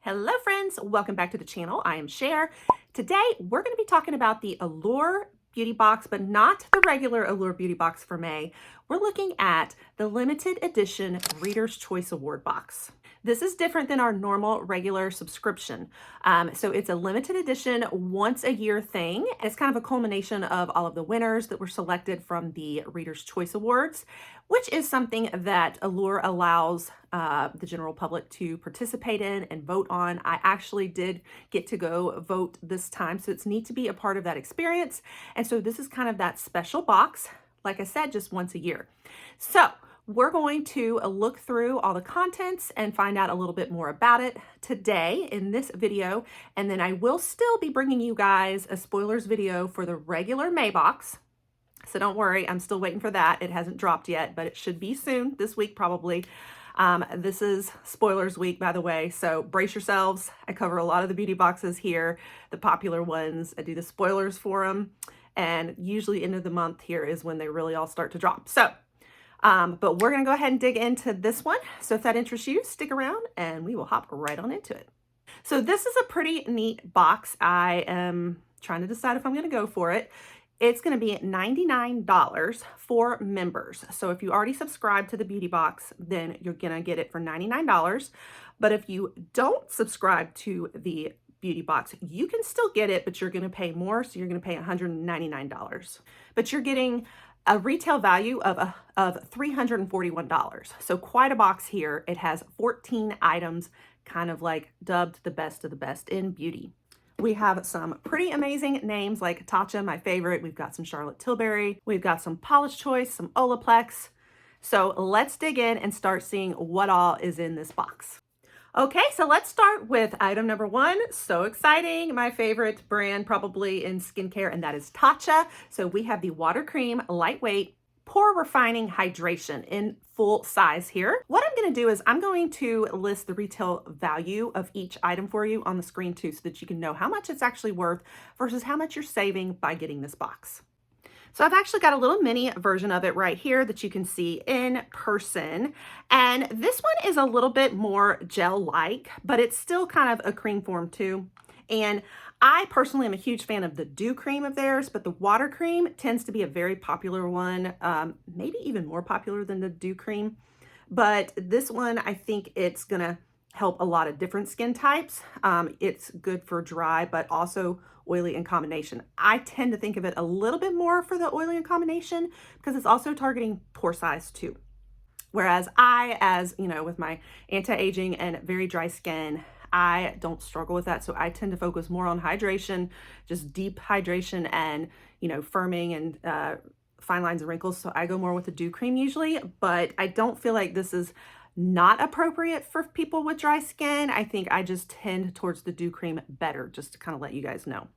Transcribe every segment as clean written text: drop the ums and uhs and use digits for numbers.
Hello friends, welcome back to the channel. I am Cher. Today we're going to be talking about the Allure beauty box, but not the regular Allure beauty box for May. We're looking at the limited edition Reader's Choice Award box. This is different than our normal regular subscription. So it's a limited edition once a year thing. It's kind of a culmination of all of the winners that were selected from the Reader's Choice Awards, which is something that Allure allows the general public to participate in and vote on. I actually did get to go vote this time, so it's neat to be a part of that experience. And so this is kind of that special box, like I said, just once a year. So we're going to look through all the contents and find out a little bit more about it today in this video. And then I will still be bringing you guys a spoilers video for the regular May box. So don't worry, I'm still waiting for that. It hasn't dropped yet, but it should be soon, this week probably. This is spoilers week, by the way, so brace yourselves. I cover a lot of the beauty boxes here, the popular ones. I do the spoilers for them, and usually end of the month here is when they really all start to drop. So, but we're gonna go ahead and dig into this one. So if that interests you, stick around and we will hop right on into it. So this is a pretty neat box. I am trying to decide if I'm gonna go for it. It's going to be $99 for members. So if you already subscribe to the beauty box, then you're going to get it for $99. But if you don't subscribe to the beauty box, you can still get it, but you're going to pay more. So you're going to pay $199. But you're getting a retail value of $341. So quite a box here. It has 14 items, kind of like dubbed the best of the best in beauty. We have some pretty amazing names like Tatcha, my favorite. We've got some Charlotte Tilbury. We've got some Paula's Choice, some Olaplex. So let's dig in and start seeing what all is in this box. Okay, so let's start with item number one. So exciting. My favorite brand probably in skincare, and that is Tatcha. So we have the Water Cream Lightweight Pore Refining Hydration in full size here. What I'm going to do is I'm going to list the retail value of each item for you on the screen too, so that you can know how much it's actually worth versus how much you're saving by getting this box. So I've actually got a little mini version of it right here that you can see in person. And this one is a little bit more gel-like, but it's still kind of a cream form too. And I personally am a huge fan of the Dew Cream of theirs, but the Water Cream tends to be a very popular one, maybe even more popular than the Dew Cream. But this one, I think it's gonna help a lot of different skin types. It's good for dry, but also oily in combination. I tend to think of it a little bit more for the oily in combination because it's also targeting pore size too. Whereas I, as you know, with my anti-aging and very dry skin, I don't struggle with that. So I tend to focus more on hydration, just deep hydration and, you know, firming and fine lines and wrinkles. So I go more with the Dew Cream usually, but I don't feel like this is not appropriate for people with dry skin. I think I just tend towards the Dew Cream better, just to kind of let you guys know.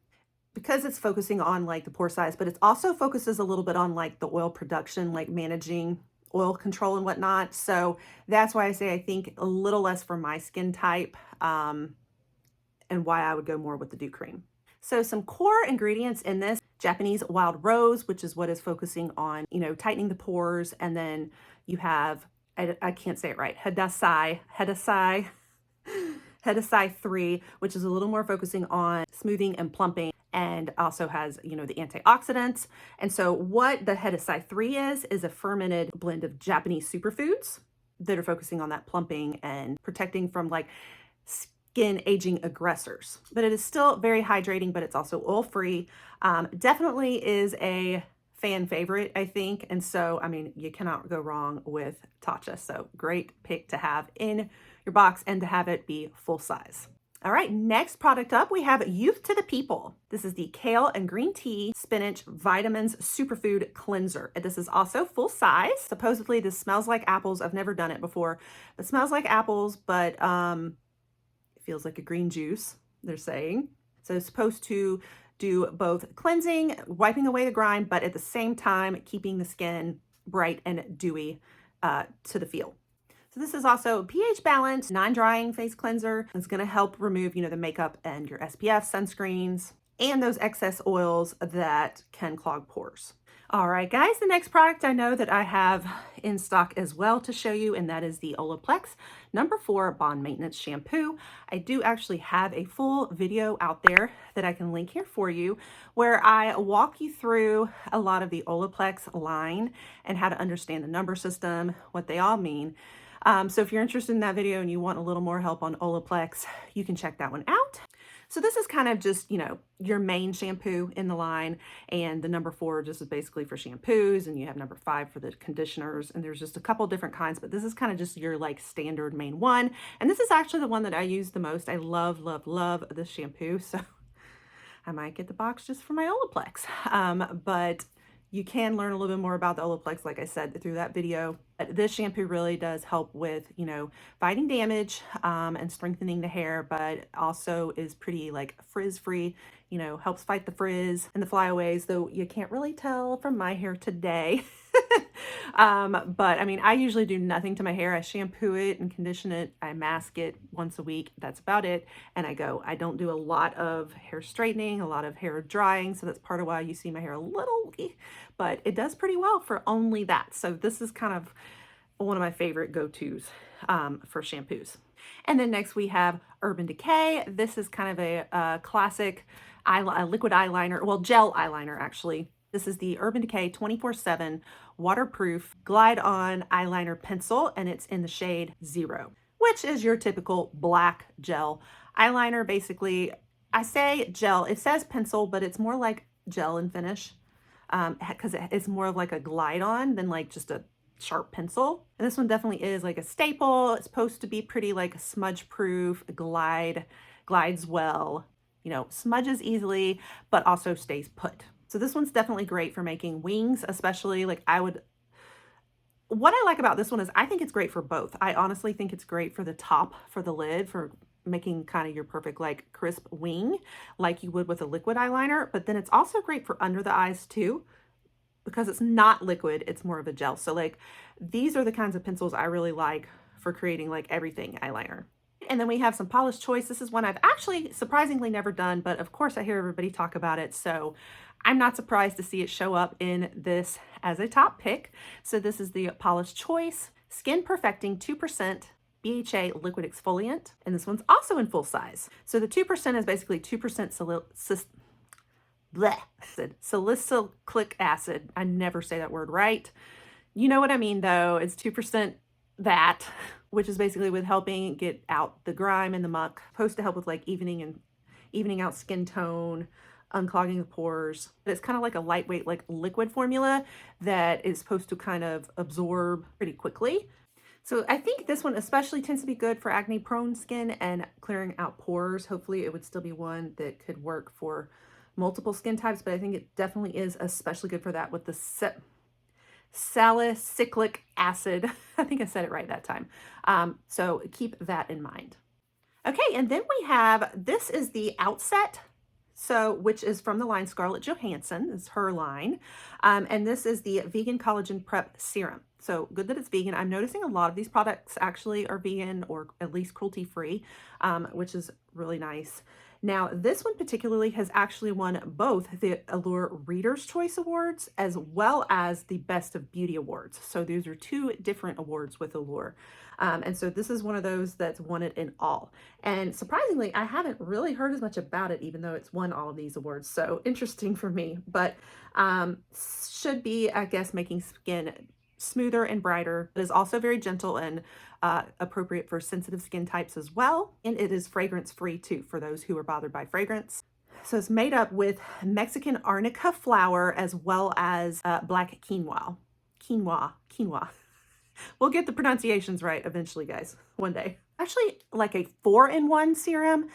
Because it's focusing on like the pore size, but it also focuses a little bit on like the oil production, like managing oil control and whatnot. So that's why I say I think a little less for my skin type, and why I would go more with the Dew Cream. So some core ingredients in this: Japanese wild rose, which is what is focusing on, you know, tightening the pores. And then you have, I can't say it right, Hedasai 3, which is a little more focusing on smoothing and plumping, and also has, you know, the antioxidants. And so what the Hedasai 3 is a fermented blend of Japanese superfoods that are focusing on that plumping and protecting from like skin aging aggressors. But it is still very hydrating, but it's also oil-free. Definitely is a fan favorite, I think. And so, I mean, you cannot go wrong with Tatcha. So great pick to have in your box and to have it be full size. All right, next product up, we have Youth to the People. This is the Kale and Green Tea Spinach Vitamins Superfood Cleanser. And this is also full size. Supposedly this smells like apples. I've never done it before. It smells like apples, but it feels like a green juice, they're saying. So it's supposed to do both cleansing, wiping away the grime, but at the same time, keeping the skin bright and dewy to the feel. So this is also pH balanced, non-drying face cleanser. It's going to help remove, you know, the makeup and your SPF sunscreens and those excess oils that can clog pores. All right, guys, the next product I know that I have in stock as well to show you, and that is the Olaplex #4 Bond Maintenance Shampoo. I do actually have a full video out there that I can link here for you, where I walk you through a lot of the Olaplex line and how to understand the number system, what they all mean. So if you're interested in that video and you want a little more help on Olaplex, you can check that one out. So this is kind of just, your main shampoo in the line, and the #4 just is basically for shampoos, and you have #5 for the conditioners, and there's just a couple different kinds, but this is kind of just your like standard main one. And this is actually the one that I use the most. I love, love, love this shampoo. So I might get the box just for my Olaplex. But you can learn a little bit more about the Olaplex, like I said, through that video. But this shampoo really does help with, fighting damage and strengthening the hair, but also is pretty like frizz-free, helps fight the frizz and the flyaways, though you can't really tell from my hair today. But I mean, I usually do nothing to my hair. I shampoo it and condition it. I mask it once a week. That's about it. And I go. I don't do a lot of hair straightening, a lot of hair drying. So that's part of why you see my hair a little, but it does pretty well for only that. So this is kind of one of my favorite go-tos for shampoos. And then next we have Urban Decay. This is kind of a classic liquid eyeliner, well, gel eyeliner actually. This is the Urban Decay 24/7 waterproof glide on eyeliner pencil, and it's in the shade 0, which is your typical black gel eyeliner. Basically, I say gel, it says pencil, but it's more like gel and finish because it's more of like a glide on than like just a sharp pencil. And this one definitely is like a staple. It's supposed to be pretty like smudge proof, glides well, smudges easily, but also stays put. So this one's definitely great for making wings, especially like what I like about this one is I think it's great for both. I honestly think it's great for the top, for the lid, for making kind of your perfect like crisp wing like you would with a liquid eyeliner, but then it's also great for under the eyes too, because it's not liquid, it's more of a gel. So like these are the kinds of pencils I really like for creating like everything eyeliner. And then we have some Polish Choice. This is one I've actually surprisingly never done, but of course I hear everybody talk about it, so I'm not surprised to see it show up in this as a top pick. So this is the Polish Choice Skin Perfecting 2% BHA liquid exfoliant, and this one's also in full size. So the 2% is basically 2% salicylic acid. I never say that word right. You know what I mean though. It's 2% that, which is basically with helping get out the grime and the muck, supposed to help with like evening out skin tone, unclogging the pores. But it's kind of like a lightweight like liquid formula that is supposed to kind of absorb pretty quickly. So I think this one especially tends to be good for acne prone skin and clearing out pores. Hopefully it would still be one that could work for multiple skin types, but I think it definitely is especially good for that with the salicylic acid. I think I said it right that time. So keep that in mind. Okay, and then we have, this is the Outset, which is from the line Scarlett Johansson, is her line. And this is the Vegan Collagen Prep Serum. So good that it's vegan. I'm noticing a lot of these products actually are vegan or at least cruelty-free, which is really nice. Now, this one particularly has actually won both the Allure Reader's Choice Awards as well as the Best of Beauty Awards. So these are two different awards with Allure. And so this is one of those that's won it in all. And surprisingly, I haven't really heard as much about it, even though it's won all of these awards. So interesting for me, but should be, I guess, making skin smoother and brighter. It is also very gentle and appropriate for sensitive skin types as well. And it is fragrance free too, for those who are bothered by fragrance. So it's made up with Mexican arnica flower as well as black quinoa. Quinoa. We'll get the pronunciations right eventually, guys, one day. Actually, like a 4-in-1 serum.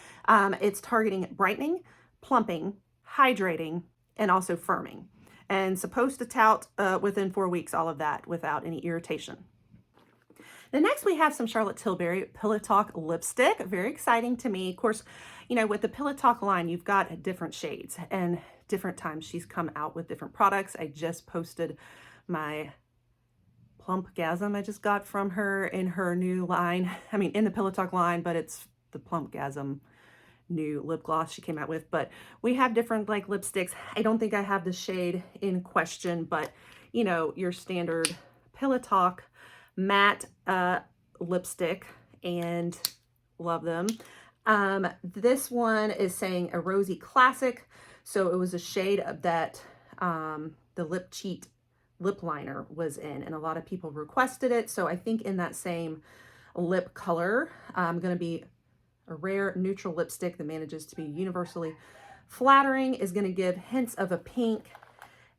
It's targeting brightening, plumping, hydrating, and also firming. And supposed to tout within 4 weeks, all of that without any irritation. Then next we have some Charlotte Tilbury Pillow Talk lipstick. Very exciting to me. Of course, with the Pillow Talk line, you've got different shades and different times she's come out with different products. I just posted my Plumpgasm I just got from her in her new line. I mean, in the Pillow Talk line, but it's the Plumpgasm new lip gloss she came out with, but we have different like lipsticks. I don't think I have the shade in question, but you know, your standard Pillow Talk matte lipstick, and love them. This one is saying a rosy classic, so it was a shade of that the Lip Cheat lip liner was in, and a lot of people requested it, so I think in that same lip color, going to be a rare neutral lipstick that manages to be universally flattering, is going to give hints of a pink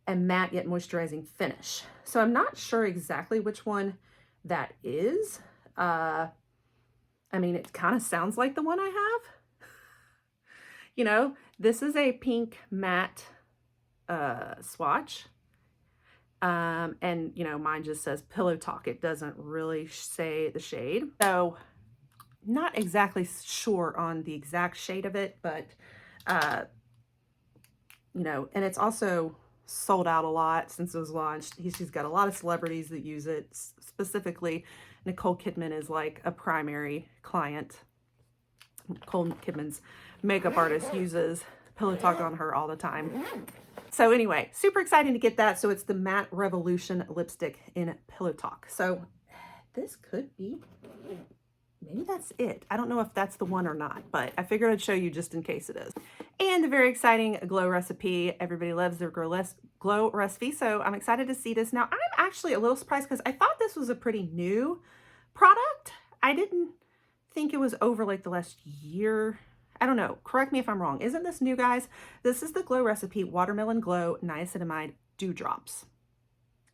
and matte yet moisturizing finish. So I'm not sure exactly which one that is. I mean, it kind of sounds like the one I have. You know, this is a pink matte swatch. And you know, mine just says Pillow Talk. It doesn't really say the shade. So not exactly sure on the exact shade of it, but you know, and it's also sold out a lot since it was launched. He's got a lot of celebrities that use it. Specifically, Nicole Kidman is like a primary client. Nicole Kidman's makeup artist uses Pillow Talk on her all the time. So anyway, super exciting to get that. So it's the Matte Revolution lipstick in Pillow Talk. So this could be, maybe that's it. I don't know if that's the one or not, but I figured I'd show you just in case it is. And the very exciting glow recipe. Everybody loves their glow recipe, so I'm excited to see this. Now, I'm actually a little surprised because I thought this was a pretty new product. I didn't think it was over like the last year. I don't know. Correct me if I'm wrong. Isn't this new, guys? This is the Glow Recipe Watermelon Glow Niacinamide Dewdrops,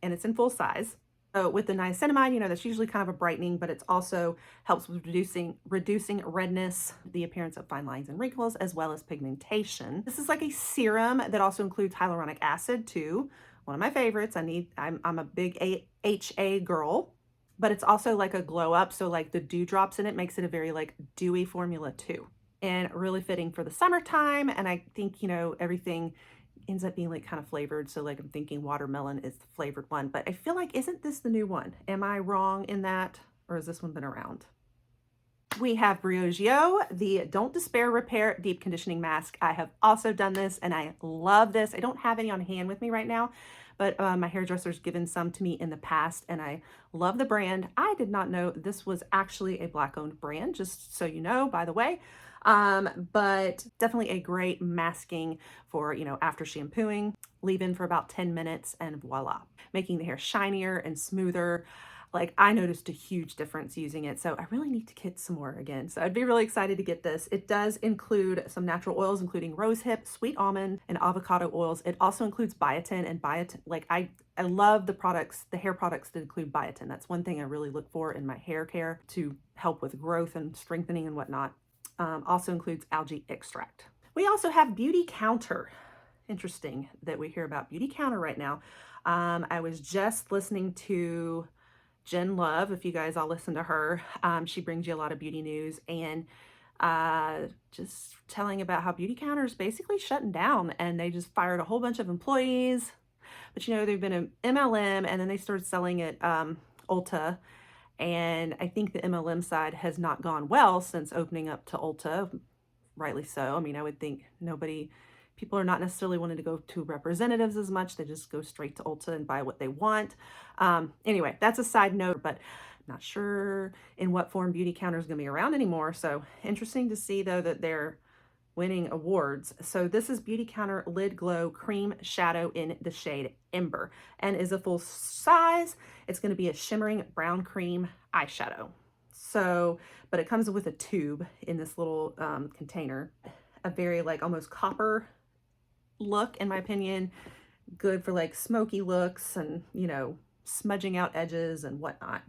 and it's in full size. So with the niacinamide, you know, that's usually kind of a brightening, but it also helps with reducing redness, the appearance of fine lines and wrinkles, as well as pigmentation. This is like a serum that also includes hyaluronic acid too. One of my favorites. I'm a big HA girl, but it's also like a glow up. So like the dewdrops in it makes it a very like dewy formula too, and really fitting for the summertime. And I think, you know, everything ends up being like kind of flavored. So like I'm thinking watermelon is the flavored one, but I feel like, isn't this the new one? Am I wrong in that? Or has this one been around? We have Briogeo, the Don't Despair Repair Deep Conditioning Mask. I have also done this and I love this. I don't have any on hand with me right now, but my hairdresser's given some to me in the past and I love the brand. I did not know this was actually a Black-owned brand, just so you know, by the way. But definitely a great masking for, you know, after shampooing. Leave in for about 10 minutes and voila, making the hair shinier and smoother. Like, I noticed a huge difference using it, so I really need to get some more again. So I'd be really excited to get this. It does include some natural oils, including rosehip, sweet almond, and avocado oils. It also includes biotin, and biotin, like I love the products, the hair products that include biotin. That's one thing I really look for in my hair care to help with growth and strengthening and whatnot. Also includes algae extract. We also have Beauty Counter. Interesting that we hear about Beauty Counter right now. I was just listening to Jen Love, if you guys all listen to her. She brings you a lot of beauty news, and just telling about how Beauty Counter is basically shutting down, and they just fired a whole bunch of employees. But you know, they've been an MLM, and then they started selling at Ulta. And I think the MLM side has not gone well since opening up to Ulta, rightly so. I mean, I would think people are not necessarily wanting to go to representatives as much. They just go straight to Ulta and buy what they want. Anyway, that's a side note, but not sure in what form Beauty Counter is going to be around anymore. So interesting to see, though, that they're winning awards. So this is Beauty Counter Lid Glow Cream Shadow in the shade Ember, and is a full size. It's going to be a shimmering brown cream eyeshadow. So, but it comes with a tube in this little container. A very like almost copper look, in my opinion. Good for like smoky looks and, you know, smudging out edges and whatnot.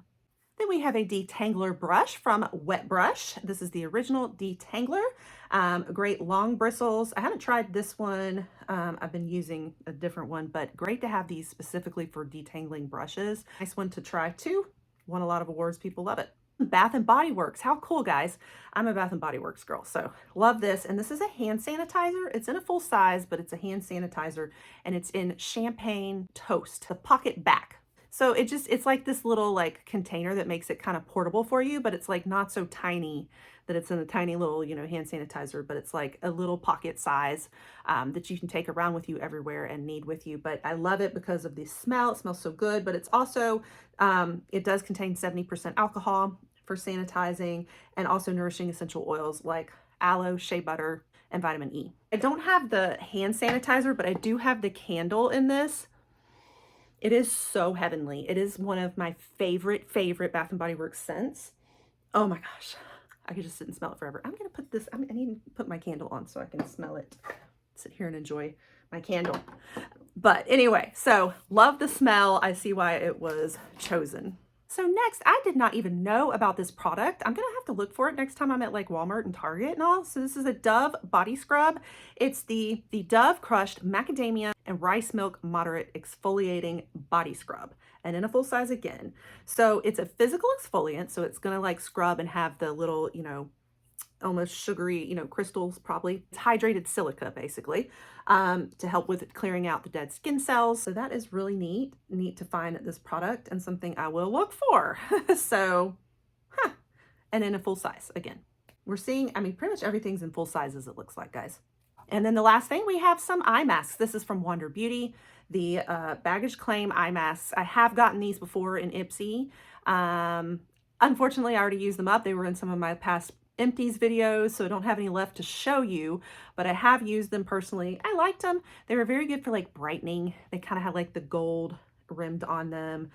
Then we have a detangler brush from Wet Brush. This is the original detangler. Great long bristles. I haven't tried this one. I've been using a different one, but great to have these specifically for detangling brushes. Nice one to try too. Won a lot of awards. People love it. Bath and Body Works. How cool, guys. I'm a Bath and Body Works girl, so love this. And this is a hand sanitizer. It's in a full size, but it's a hand sanitizer, and it's in Champagne Toast, the pocket back. So it's like this little like container that makes it kind of portable for you, but it's like not so tiny that it's in a tiny little, you know, hand sanitizer, but it's like a little pocket size that you can take around with you everywhere and need with you. But I love it because of the smell. It smells so good, but it's also, it does contain 70% alcohol for sanitizing and also nourishing essential oils like aloe, shea butter, and vitamin E. I don't have the hand sanitizer, but I do have the candle in this. It is so heavenly. It is one of my favorite Bath & Body Works scents. Oh my gosh. I could just sit and smell it forever. I'm going to put this, I need to put my candle on so I can smell it. Sit here and enjoy my candle. But anyway, so love the smell. I see why it was chosen. So next, I did not even know about this product. I'm gonna have to look for it next time I'm at like Walmart and Target and all. So this is a Dove body scrub. It's the Dove Crushed Macadamia and Rice Milk Moderate Exfoliating Body Scrub. And in a full size again. So it's a physical exfoliant. So it's gonna like scrub and have the little, you know, almost sugary, you know, crystals probably. It's hydrated silica basically to help with clearing out the dead skin cells. So that is really neat to find this product and something I will look for. So, and in a full size again. We're seeing, I mean, pretty much everything's in full sizes it looks like, guys. And then the last thing, we have some eye masks. This is from Wander Beauty, the Baggage Claim eye masks. I have gotten these before in Ipsy. Unfortunately, I already used them up. They were in some of my past empties videos, so I don't have any left to show you, but I have used them personally. I liked them. They were very good for like brightening. They kind of had like the gold rimmed on them.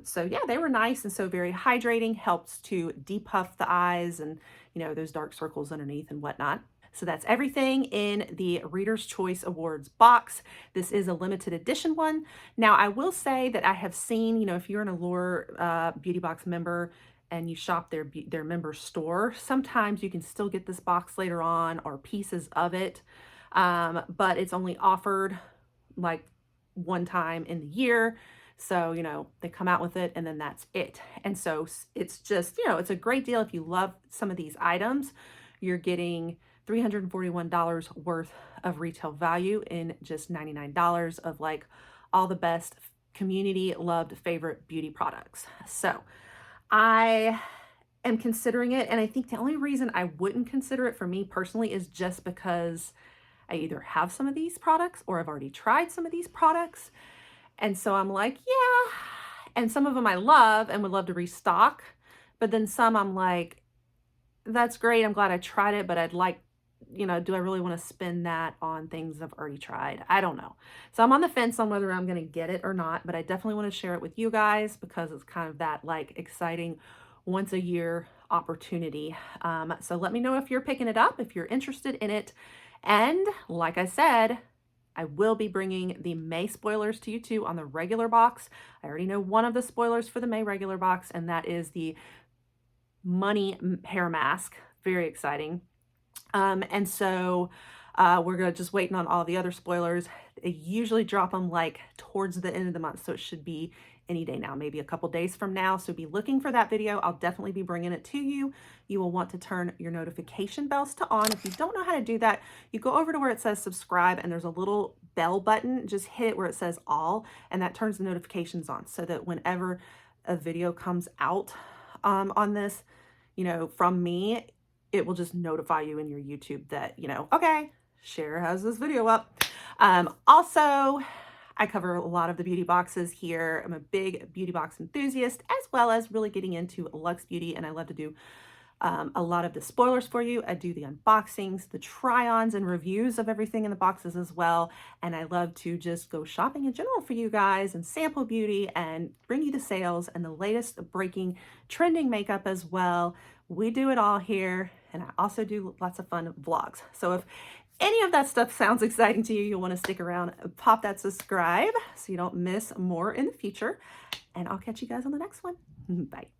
So yeah, they were nice and so very hydrating, helps to depuff the eyes and, you know, those dark circles underneath and whatnot. So that's everything in the Reader's Choice Awards box. This is a limited edition one. Now, I will say that I have seen, you know, if you're an Allure Beauty Box member, and you shop their member store, sometimes you can still get this box later on or pieces of it, but it's only offered like one time in the year. So, you know, they come out with it and then that's it. And so it's just, you know, it's a great deal. If you love some of these items, you're getting $341 worth of retail value in just $99 of like all the best community loved favorite beauty products. So I am considering it, and I think the only reason I wouldn't consider it for me personally is just because I either have some of these products or I've already tried some of these products. And so I'm like, yeah, and some of them I love and would love to restock, but then some I'm like, that's great, I'm glad I tried it, but I'd like, you know, do I really want to spend that on things I've already tried? I don't know. So I'm on the fence on whether I'm going to get it or not, but I definitely want to share it with you guys because it's kind of that like exciting once a year opportunity. So let me know if you're picking it up, if you're interested in it. And like I said, I will be bringing the May spoilers to you too on the regular box. I already know one of the spoilers for the May regular box, and that is the Money hair mask. Very exciting. And so we're gonna just waiting on all the other spoilers. They usually drop them like towards the end of the month, so it should be any day now, maybe a couple days from now. So be looking for that video. I'll definitely be bringing it to you. You will want to turn your notification bells to on. If you don't know how to do that, you go over to where it says subscribe and there's a little bell button. Just hit where it says all, and that turns the notifications on so that whenever a video comes out on this, you know, from me, it will just notify you in your YouTube that, you know, okay, Cher has this video up. Also, I cover a lot of the beauty boxes here. I'm a big beauty box enthusiast, as well as really getting into Luxe Beauty, and I love to do a lot of the spoilers for you. I do the unboxings, the try-ons, and reviews of everything in the boxes as well. And I love to just go shopping in general for you guys and sample beauty and bring you the sales and the latest breaking trending makeup as well. We do it all here. And I also do lots of fun vlogs. So if any of that stuff sounds exciting to you, you'll want to stick around, pop that subscribe so you don't miss more in the future. And I'll catch you guys on the next one. Bye.